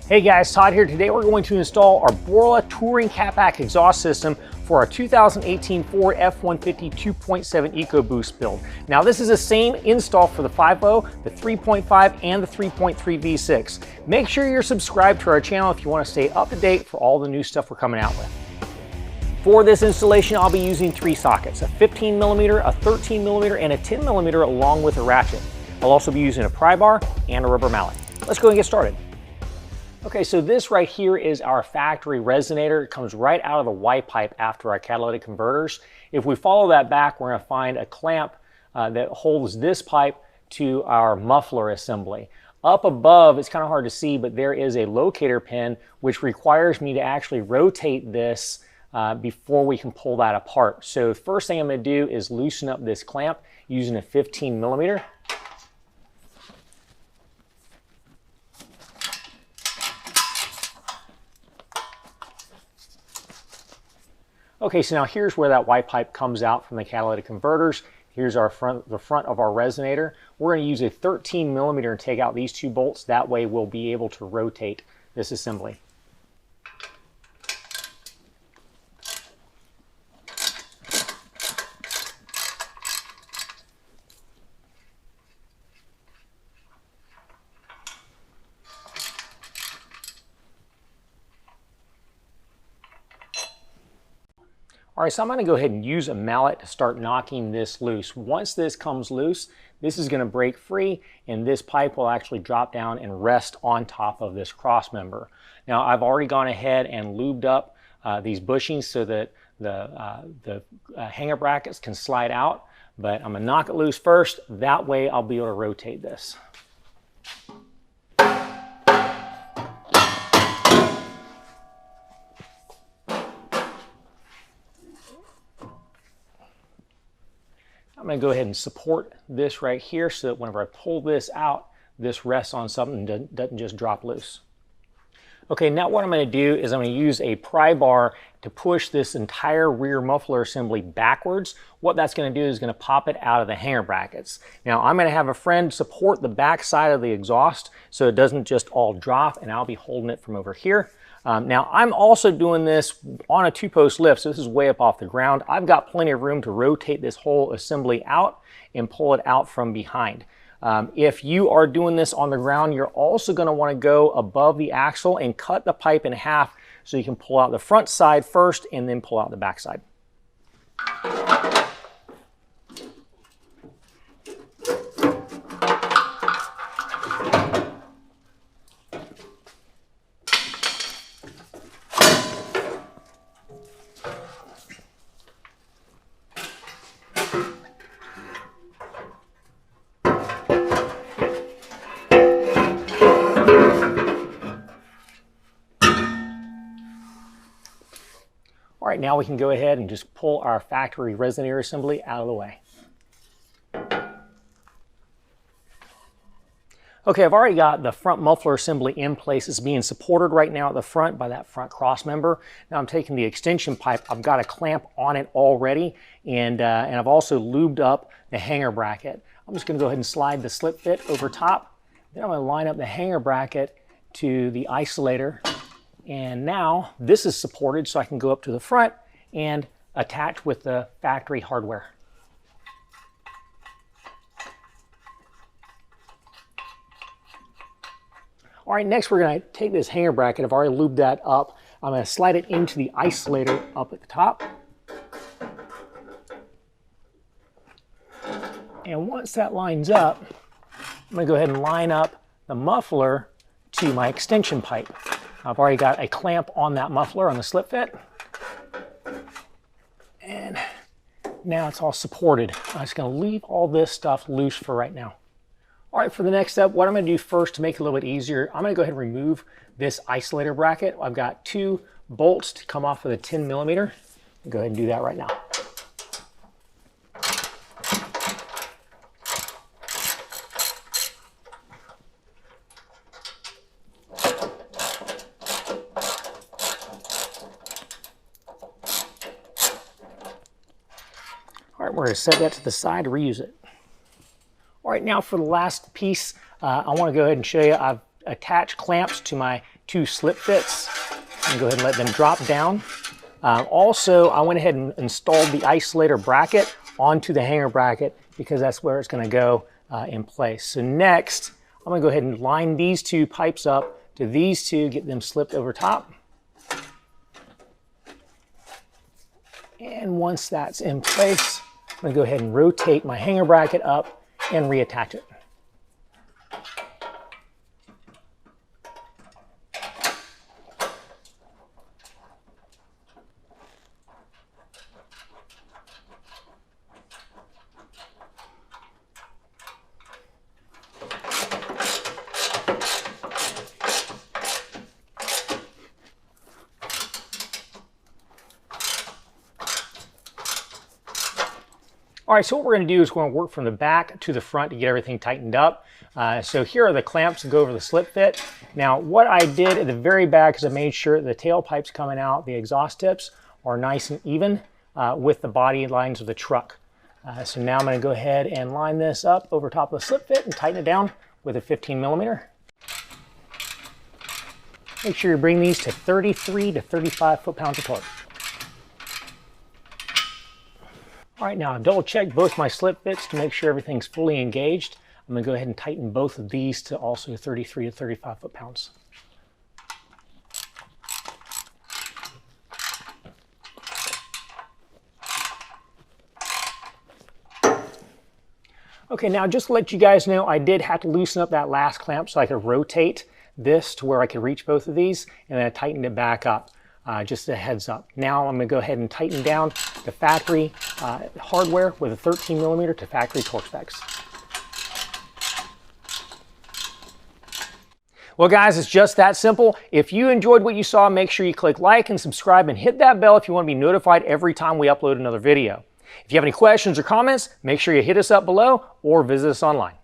Hey guys, Todd here. Today we're going to install our Borla Touring Catback exhaust system for our 2018 Ford F-150 2.7 EcoBoost build. Now this is the same install for the 5.0, the 3.5, and the 3.3 V6. Make sure you're subscribed to our channel if you want to stay up to date for all the new stuff we're coming out with. For this installation, I'll be using 3 sockets, a 15mm, a 13mm, and a 10mm along with a ratchet. I'll also be using a pry bar and a rubber mallet. Let's go and get started. Okay, so this right here is our factory resonator. It comes right out of the Y pipe after our catalytic converters. If we follow that back, we're going to find a clamp that holds this pipe to our muffler assembly. Up above, it's kind of hard to see, but there is a locator pin which requires me to actually rotate this before we can pull that apart. So the first thing I'm going to do is loosen up this clamp using a 15mm. Okay, so now here's where that Y pipe comes out from the catalytic converters. Here's the front of our resonator. We're going to use a 13mm to take out these 2 bolts. That way we'll be able to rotate this assembly. All right, so I'm going to go ahead and use a mallet to start knocking this loose. Once this comes loose, this is going to break free, and this pipe will actually drop down and rest on top of this cross member. Now, I've already gone ahead and lubed up these bushings so that the hanger brackets can slide out, but I'm going to knock it loose first. That way, I'll be able to rotate this. I'm going to go ahead and support this right here so that whenever I pull this out, this rests on something and doesn't just drop loose. Okay, now what I'm going to do is I'm going to use a pry bar to push this entire rear muffler assembly backwards. What that's going to do is going to pop it out of the hanger brackets. Now I'm going to have a friend support the back side of the exhaust so it doesn't just all drop, and I'll be holding it from over here. Now I'm also doing this on a 2-post lift, so this is way up off the ground. I've got plenty of room to rotate this whole assembly out and pull it out from behind. If you are doing this on the ground, you're also going to want to go above the axle and cut the pipe in half so you can pull out the front side first and then pull out the back side. All right, now we can go ahead and just pull our factory resonator assembly out of the way. Okay, I've already got the front muffler assembly in place. It's being supported right now at the front by that front cross member. Now I'm taking the extension pipe. I've got a clamp on it already, and I've also lubed up the hanger bracket. I'm just going to go ahead and slide the slip fit over top. Then I'm going to line up the hanger bracket to the isolator. And now this is supported so I can go up to the front and attach with the factory hardware. All right, next we're going to take this hanger bracket. I've already lubed that up. I'm going to slide it into the isolator up at the top. And once that lines up, I'm going to go ahead and line up the muffler to my extension pipe. I've already got a clamp on that muffler on the slip fit. And now it's all supported. I'm just going to leave all this stuff loose for right now. All right, for the next step, what I'm going to do first to make it a little bit easier, I'm going to go ahead and remove this isolator bracket. I've got 2 bolts to come off of the 10mm. Go ahead and do that right now. All right, we're going to set that to the side to reuse it. All right, now for the last piece, I want to go ahead and show you I've attached clamps to my 2 slip fits and go ahead and let them drop down. Also, I went ahead and installed the isolator bracket onto the hanger bracket because that's where it's going to go in place. So next, I'm going to go ahead and line these 2 pipes up to these 2, get them slipped over top. And once that's in place, I'm going to go ahead and rotate my hanger bracket up and reattach it. All right, so what we're going to do is we're going to work from the back to the front to get everything tightened up. So here are the clamps that go over the slip fit. Now, what I did at the very back is I made sure the tailpipes coming out, the exhaust tips, are nice and even with the body lines of the truck. So now I'm going to go ahead and line this up over top of the slip fit and tighten it down with a 15 millimeter. Make sure you bring these to 33 to 35 foot-pounds of torque. All right, now I've double checked both my slip fits to make sure everything's fully engaged. I'm going to go ahead and tighten both of these to also 33 to 35 foot-pounds. Okay, now just to let you guys know, I did have to loosen up that last clamp so I could rotate this to where I could reach both of these, and then I tightened it back up. Just a heads up. Now I'm going to go ahead and tighten down the factory hardware with a 13 millimeter to factory torque specs. Well guys, it's just that simple. If you enjoyed what you saw, make sure you click like and subscribe and hit that bell if you want to be notified every time we upload another video. If you have any questions or comments, make sure you hit us up below or visit us online.